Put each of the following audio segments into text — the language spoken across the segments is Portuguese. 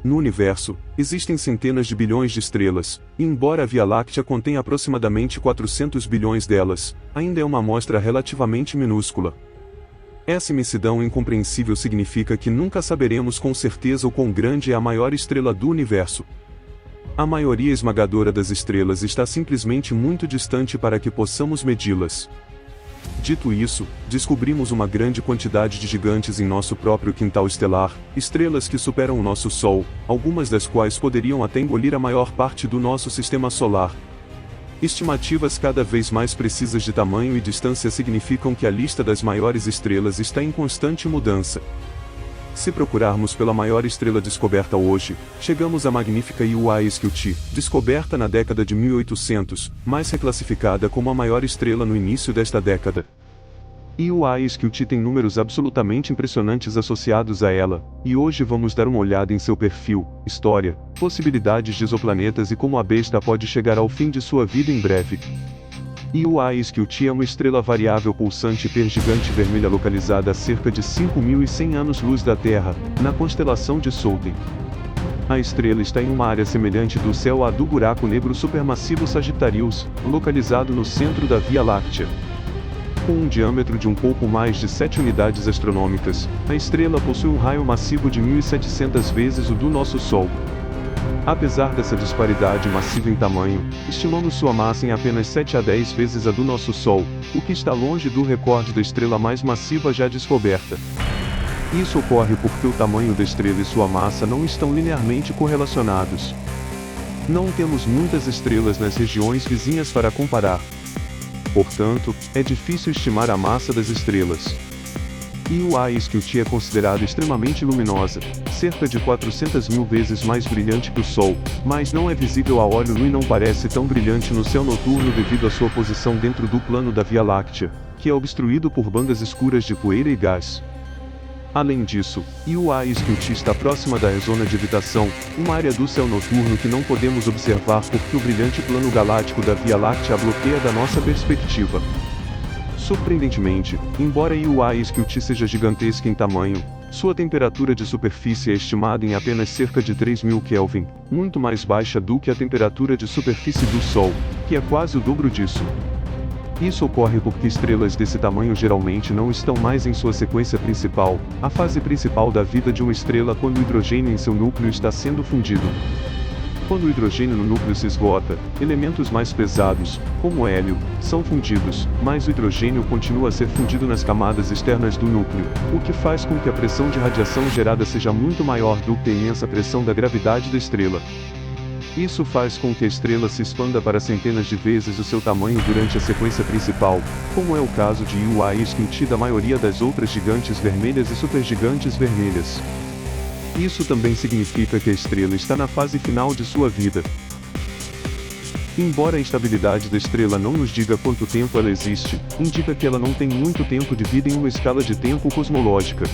No universo, existem centenas de bilhões de estrelas, e embora a Via Láctea contenha aproximadamente 400 bilhões delas, ainda é uma amostra relativamente minúscula. Essa imensidão incompreensível significa que nunca saberemos com certeza o quão grande é a maior estrela do universo. A maioria esmagadora das estrelas está simplesmente muito distante para que possamos medi-las. Dito isso, descobrimos uma grande quantidade de gigantes em nosso próprio quintal estelar, estrelas que superam o nosso Sol, algumas das quais poderiam até engolir a maior parte do nosso sistema solar. Estimativas cada vez mais precisas de tamanho e distância significam que a lista das maiores estrelas está em constante mudança. Se procurarmos pela maior estrela descoberta hoje, chegamos à magnífica Iuaesqt, descoberta na década de 1800, mas reclassificada como a maior estrela no início desta década. Iuaesqt tem números absolutamente impressionantes associados a ela, e hoje vamos dar uma olhada em seu perfil, história, possibilidades de exoplanetas e como a besta pode chegar ao fim de sua vida em breve. Iuaesqt é uma estrela variável pulsante hipergigante vermelha localizada a cerca de 5.100 anos-luz da Terra, na constelação de Souten. A estrela está em uma área semelhante do céu à do buraco negro supermassivo Sagittarius, localizado no centro da Via Láctea. Com um diâmetro de um pouco mais de 7 unidades astronômicas, a estrela possui um raio massivo de 1.700 vezes o do nosso Sol. Apesar dessa disparidade massiva em tamanho, estimamos sua massa em apenas 7 a 10 vezes a do nosso Sol, o que está longe do recorde da estrela mais massiva já descoberta. Isso ocorre porque o tamanho da estrela e sua massa não estão linearmente correlacionados. Não temos muitas estrelas nas regiões vizinhas para comparar. Portanto, é difícil estimar a massa das estrelas. Iuaesqt é considerada extremamente luminosa, cerca de 400.000 vezes mais brilhante que o Sol, mas não é visível a olho nu e não parece tão brilhante no céu noturno devido à sua posição dentro do plano da Via Láctea, que é obstruído por bandas escuras de poeira e gás. Além disso, Iuaesqt está próxima da zona de evitação, uma área do céu noturno que não podemos observar porque o brilhante plano galáctico da Via Láctea a bloqueia da nossa perspectiva. Surpreendentemente, embora Iuaesqt seja gigantesca em tamanho, sua temperatura de superfície é estimada em apenas cerca de 3.000 Kelvin, muito mais baixa do que a temperatura de superfície do Sol, que é quase o dobro disso. Isso ocorre porque estrelas desse tamanho geralmente não estão mais em sua sequência principal, a fase principal da vida de uma estrela quando o hidrogênio em seu núcleo está sendo fundido. Quando o hidrogênio no núcleo se esgota, elementos mais pesados, como o hélio, são fundidos, mas o hidrogênio continua a ser fundido nas camadas externas do núcleo, o que faz com que a pressão de radiação gerada seja muito maior do que a imensa pressão da gravidade da estrela. Isso faz com que a estrela se expanda para centenas de vezes o seu tamanho durante a sequência principal, como é o caso de Iuaesqt e da maioria das outras gigantes vermelhas e supergigantes vermelhas. Isso também significa que a estrela está na fase final de sua vida. Embora a instabilidade da estrela não nos diga quanto tempo ela existe, indica que ela não tem muito tempo de vida em uma escala de tempo cosmológica.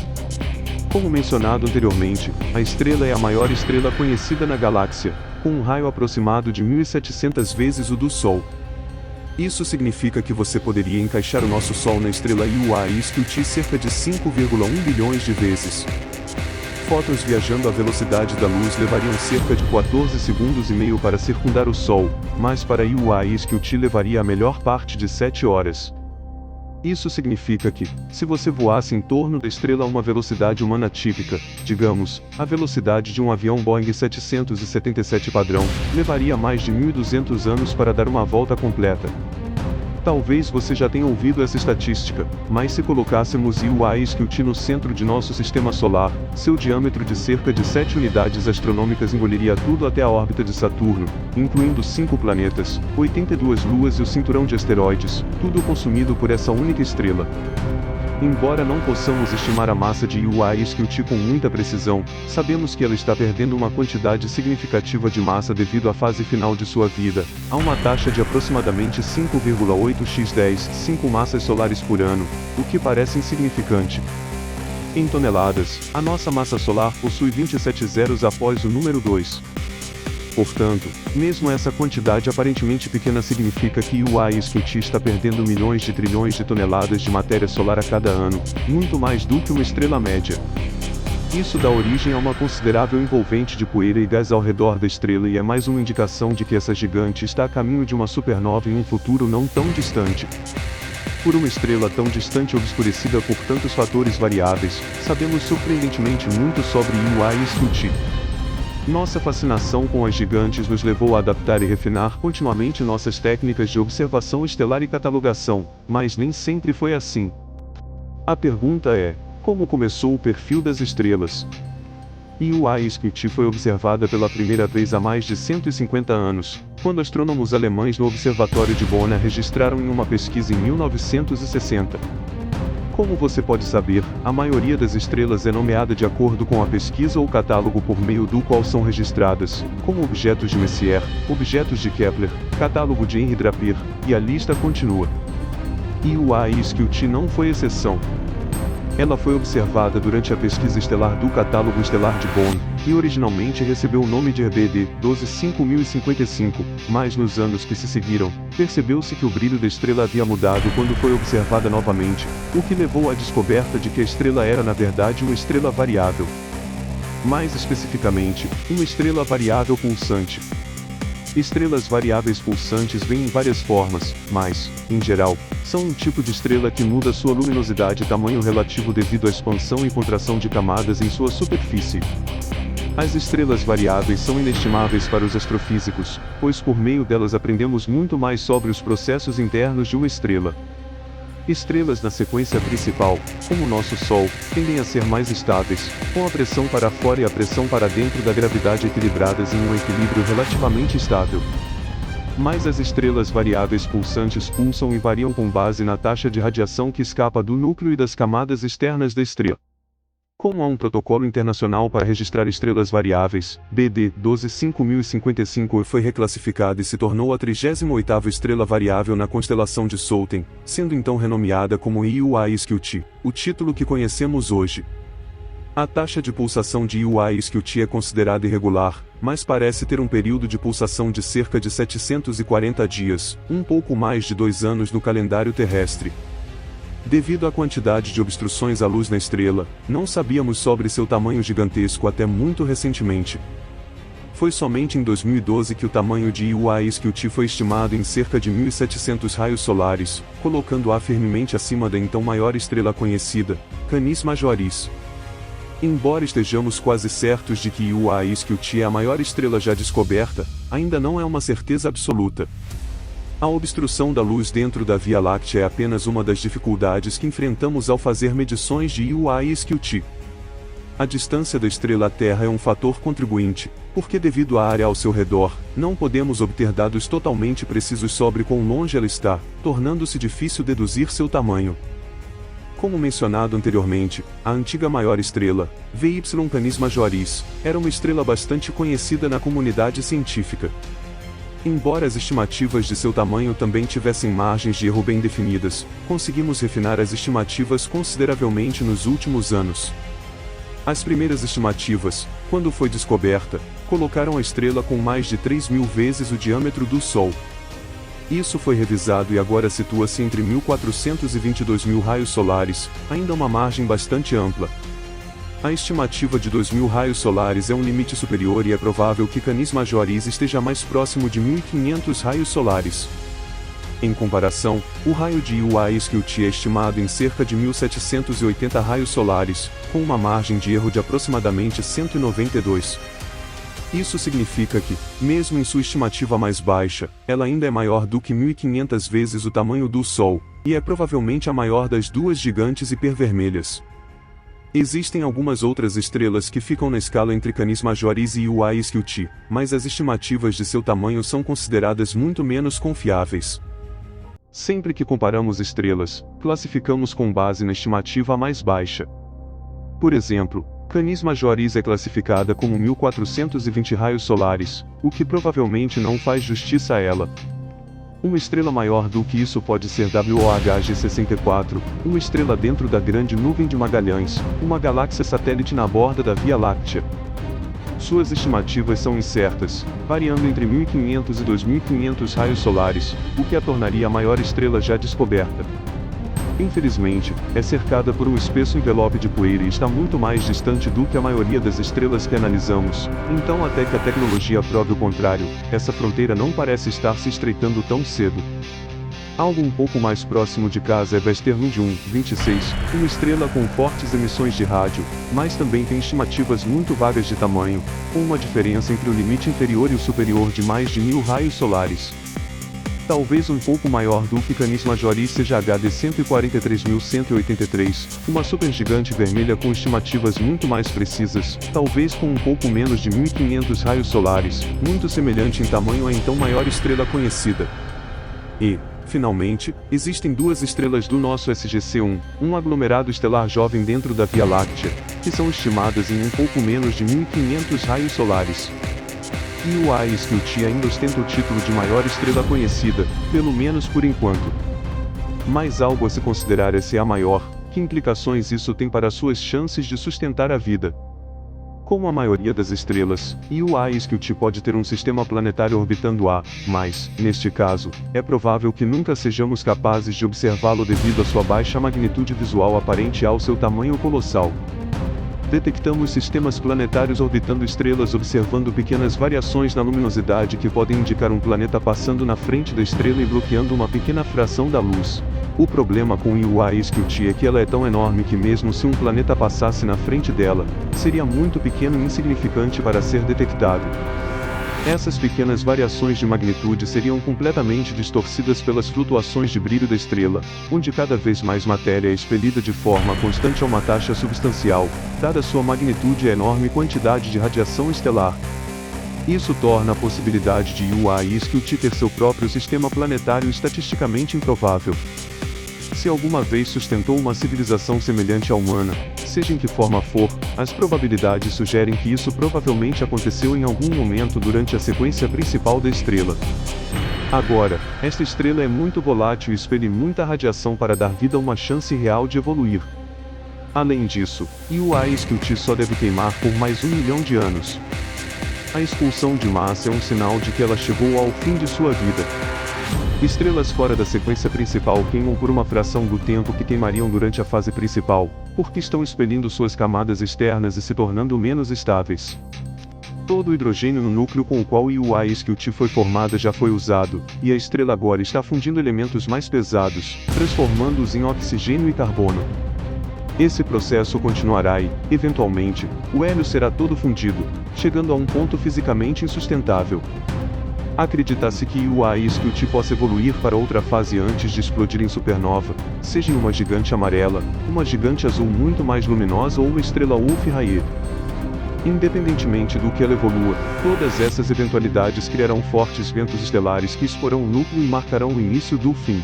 Como mencionado anteriormente, a estrela é a maior estrela conhecida na galáxia, com um raio aproximado de 1.700 vezes o do Sol. Isso significa que você poderia encaixar o nosso Sol na estrela Iuaesqt cerca de 5,1 bilhões de vezes. Fótons viajando à velocidade da luz levariam cerca de 14 segundos e meio para circundar o Sol, mas para Iuaesqt levaria a melhor parte de 7 horas. Isso significa que, se você voasse em torno da estrela a uma velocidade humana típica, digamos, a velocidade de um avião Boeing 777 padrão, levaria mais de 1.200 anos para dar uma volta completa. Talvez você já tenha ouvido essa estatística, mas se colocássemos Iuaesqt no centro de nosso sistema solar, seu diâmetro de cerca de 7 unidades astronômicas engoliria tudo até a órbita de Saturno, incluindo 5 planetas, 82 luas e o cinturão de asteroides, tudo consumido por essa única estrela. Embora não possamos estimar a massa de Iuaesqt com muita precisão, sabemos que ela está perdendo uma quantidade significativa de massa devido à fase final de sua vida, a uma taxa de aproximadamente 5,8 x 10, 5 massas solares por ano, o que parece insignificante. Em toneladas, a nossa massa solar possui 27 zeros após o número 2. Portanto, mesmo essa quantidade aparentemente pequena significa que Iuaesqt está perdendo milhões de trilhões de toneladas de matéria solar a cada ano, muito mais do que uma estrela média. Isso dá origem a uma considerável envolvente de poeira e gás ao redor da estrela e é mais uma indicação de que essa gigante está a caminho de uma supernova em um futuro não tão distante. Por uma estrela tão distante e obscurecida por tantos fatores variáveis, sabemos surpreendentemente muito sobre Iuai-Scuti. Nossa fascinação com as gigantes nos levou a adaptar e refinar continuamente nossas técnicas de observação estelar e catalogação, mas nem sempre foi assim. A pergunta é: como começou o perfil das estrelas? Iuai-Scuti foi observada pela primeira vez há mais de 150 anos, quando astrônomos alemães no Observatório de Bonn a registraram em uma pesquisa em 1960. Como você pode saber, a maioria das estrelas é nomeada de acordo com a pesquisa ou catálogo por meio do qual são registradas, como objetos de Messier, objetos de Kepler, catálogo de Henri Draper, e a lista continua. Iuai-Scuti não foi exceção. Ela foi observada durante a pesquisa estelar do Catálogo Estelar de Bonn, e originalmente recebeu o nome de RBD 125055, mas nos anos que se seguiram, percebeu-se que o brilho da estrela havia mudado quando foi observada novamente, o que levou à descoberta de que a estrela era na verdade uma estrela variável. Mais especificamente, uma estrela variável pulsante. Estrelas variáveis pulsantes vêm em várias formas, mas, em geral, são um tipo de estrela que muda sua luminosidade e tamanho relativo devido à expansão e contração de camadas em sua superfície. As estrelas variáveis são inestimáveis para os astrofísicos, pois por meio delas aprendemos muito mais sobre os processos internos de uma estrela. Estrelas na sequência principal, como o nosso Sol, tendem a ser mais estáveis, com a pressão para fora e a pressão para dentro da gravidade equilibradas em um equilíbrio relativamente estável. Mas as estrelas variáveis pulsantes pulsam e variam com base na taxa de radiação que escapa do núcleo e das camadas externas da estrela. Como há um protocolo internacional para registrar estrelas variáveis, BD 125055 foi reclassificada e se tornou a 38ª estrela variável na constelação de Souten, sendo então renomeada como Iuai-Scuti, o título que conhecemos hoje. A taxa de pulsação de Iuai-Scuti é considerada irregular, mas parece ter um período de pulsação de cerca de 740 dias, um pouco mais de 2 anos no calendário terrestre. Devido à quantidade de obstruções à luz na estrela, não sabíamos sobre seu tamanho gigantesco até muito recentemente. Foi somente em 2012 que o tamanho de Iuai-Scuti foi estimado em cerca de 1.700 raios solares, colocando-a firmemente acima da então maior estrela conhecida, Canis Majoris. Embora estejamos quase certos de que Iuai-Scuti é a maior estrela já descoberta, ainda não é uma certeza absoluta. A obstrução da luz dentro da Via Láctea é apenas uma das dificuldades que enfrentamos ao fazer medições de Iuai-Scuti. A distância da estrela à Terra é um fator contribuinte, porque devido à área ao seu redor, não podemos obter dados totalmente precisos sobre quão longe ela está, tornando-se difícil deduzir seu tamanho. Como mencionado anteriormente, a antiga maior estrela, VY Canis Majoris, era uma estrela bastante conhecida na comunidade científica. Embora as estimativas de seu tamanho também tivessem margens de erro bem definidas, conseguimos refinar as estimativas consideravelmente nos últimos anos. As primeiras estimativas, quando foi descoberta, colocaram a estrela com mais de 3.000 vezes o diâmetro do Sol. Isso foi revisado e agora situa-se entre 1.400 e 22.000 raios solares, ainda uma margem bastante ampla. A estimativa de 2.000 raios solares é um limite superior e é provável que Canis Majoris esteja mais próximo de 1.500 raios solares. Em comparação, o raio de Iuai-Scuti é estimado em cerca de 1.780 raios solares, com uma margem de erro de aproximadamente 192. Isso significa que, mesmo em sua estimativa mais baixa, ela ainda é maior do que 1.500 vezes o tamanho do Sol, e é provavelmente a maior das duas gigantes hipervermelhas. Existem algumas outras estrelas que ficam na escala entre Canis Majoris e Iuai-Scuti, mas as estimativas de seu tamanho são consideradas muito menos confiáveis. Sempre que comparamos estrelas, classificamos com base na estimativa mais baixa. Por exemplo, Canis Majoris é classificada como 1.420 raios solares, o que provavelmente não faz justiça a ela. Uma estrela maior do que isso pode ser WOHG 64, uma estrela dentro da Grande Nuvem de Magalhães, uma galáxia satélite na borda da Via Láctea. Suas estimativas são incertas, variando entre 1.500 e 2.500 raios solares, o que a tornaria a maior estrela já descoberta. Infelizmente, é cercada por um espesso envelope de poeira e está muito mais distante do que a maioria das estrelas que analisamos, então até que a tecnologia prove o contrário, essa fronteira não parece estar se estreitando tão cedo. Algo um pouco mais próximo de casa é Vester Lundium 26, uma estrela com fortes emissões de rádio, mas também tem estimativas muito vagas de tamanho, com uma diferença entre o limite inferior e o superior de mais de 1000 raios solares. Talvez um pouco maior do que Canis Majoris seja HD 143.183, uma supergigante vermelha com estimativas muito mais precisas, talvez com um pouco menos de 1500 raios solares, muito semelhante em tamanho à então maior estrela conhecida. E, finalmente, existem duas estrelas do nosso SGC-1, um aglomerado estelar jovem dentro da Via Láctea, que são estimadas em um pouco menos de 1500 raios solares. E o A/Scuti ainda ostenta o título de maior estrela conhecida, pelo menos por enquanto. Mas algo a se considerar é se é a maior, que implicações isso tem para suas chances de sustentar a vida? Como a maioria das estrelas, o A/Scuti pode ter um sistema planetário orbitando a, mas, neste caso, é provável que nunca sejamos capazes de observá-lo devido à sua baixa magnitude visual aparente ao seu tamanho colossal. Detectamos sistemas planetários orbitando estrelas observando pequenas variações na luminosidade que podem indicar um planeta passando na frente da estrela e bloqueando uma pequena fração da luz. O problema com o A/Scuti é que ela é tão enorme que mesmo se um planeta passasse na frente dela, seria muito pequeno e insignificante para ser detectado. Essas pequenas variações de magnitude seriam completamente distorcidas pelas flutuações de brilho da estrela, onde cada vez mais matéria é expelida de forma constante a uma taxa substancial, dada sua magnitude e a enorme quantidade de radiação estelar. Isso torna a possibilidade de o A/Scuti ter seu próprio sistema planetário estatisticamente improvável. Se alguma vez sustentou uma civilização semelhante à humana, seja em que forma for, as probabilidades sugerem que isso provavelmente aconteceu em algum momento durante a sequência principal da estrela. Agora, esta estrela é muito volátil e expele muita radiação para dar vida a uma chance real de evoluir. Além disso, o A/Scuti só deve queimar por mais 1 milhão de anos. A expulsão de massa é um sinal de que ela chegou ao fim de sua vida. Estrelas fora da sequência principal queimam por uma fração do tempo que queimariam durante a fase principal, porque estão expelindo suas camadas externas e se tornando menos estáveis. Todo o hidrogênio no núcleo com o qual o A/Scuti foi formada já foi usado, e a estrela agora está fundindo elementos mais pesados, transformando-os em oxigênio e carbono. Esse processo continuará e, eventualmente, o hélio será todo fundido, chegando a um ponto fisicamente insustentável. Acredita-se que o A/Scuti possa evoluir para outra fase antes de explodir em supernova, seja em uma gigante amarela, uma gigante azul muito mais luminosa ou uma estrela Wolf-Rayet. Independentemente do que ela evolua, todas essas eventualidades criarão fortes ventos estelares que exporão o núcleo e marcarão o início do fim.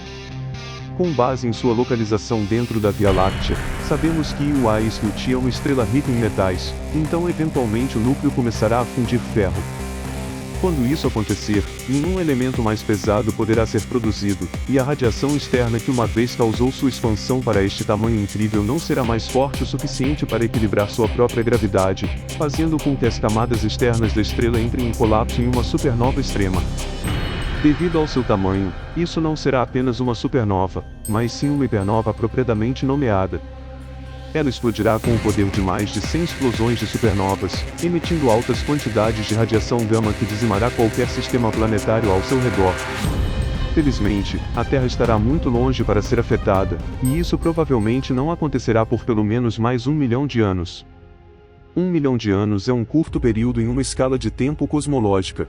Com base em sua localização dentro da Via Láctea, sabemos que o A/Scuti é uma estrela rica em metais, então eventualmente o núcleo começará a fundir ferro. Quando isso acontecer, nenhum elemento mais pesado poderá ser produzido, e a radiação externa que uma vez causou sua expansão para este tamanho incrível não será mais forte o suficiente para equilibrar sua própria gravidade, fazendo com que as camadas externas da estrela entrem em colapso em uma supernova extrema. Devido ao seu tamanho, isso não será apenas uma supernova, mas sim uma hipernova apropriadamente nomeada. Ela explodirá com o poder de mais de 100 explosões de supernovas, emitindo altas quantidades de radiação gama que dizimará qualquer sistema planetário ao seu redor. Felizmente, a Terra estará muito longe para ser afetada, e isso provavelmente não acontecerá por pelo menos mais 1 milhão de anos. 1 milhão de anos é um curto período em uma escala de tempo cosmológica.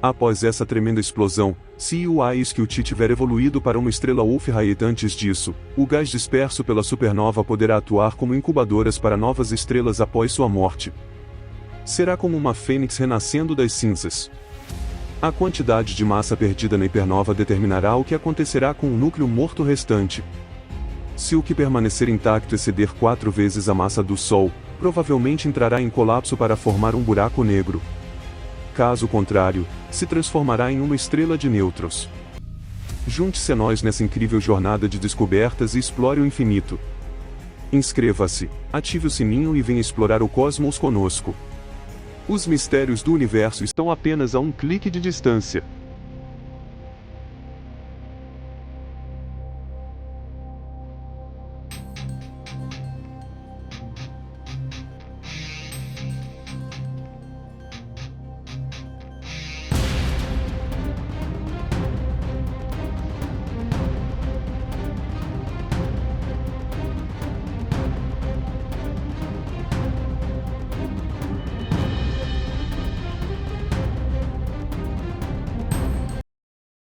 Após essa tremenda explosão, se o A/Scuti tiver evoluído para uma estrela Wolf-Rayet antes disso, o gás disperso pela supernova poderá atuar como incubadoras para novas estrelas após sua morte. Será como uma fênix renascendo das cinzas. A quantidade de massa perdida na hipernova determinará o que acontecerá com o núcleo morto restante. Se o que permanecer intacto exceder 4 vezes a massa do Sol, provavelmente entrará em colapso para formar um buraco negro. Caso contrário, se transformará em uma estrela de nêutrons. Junte-se a nós nessa incrível jornada de descobertas e explore o infinito. Inscreva-se, ative o sininho e venha explorar o cosmos conosco. Os mistérios do universo estão apenas a um clique de distância.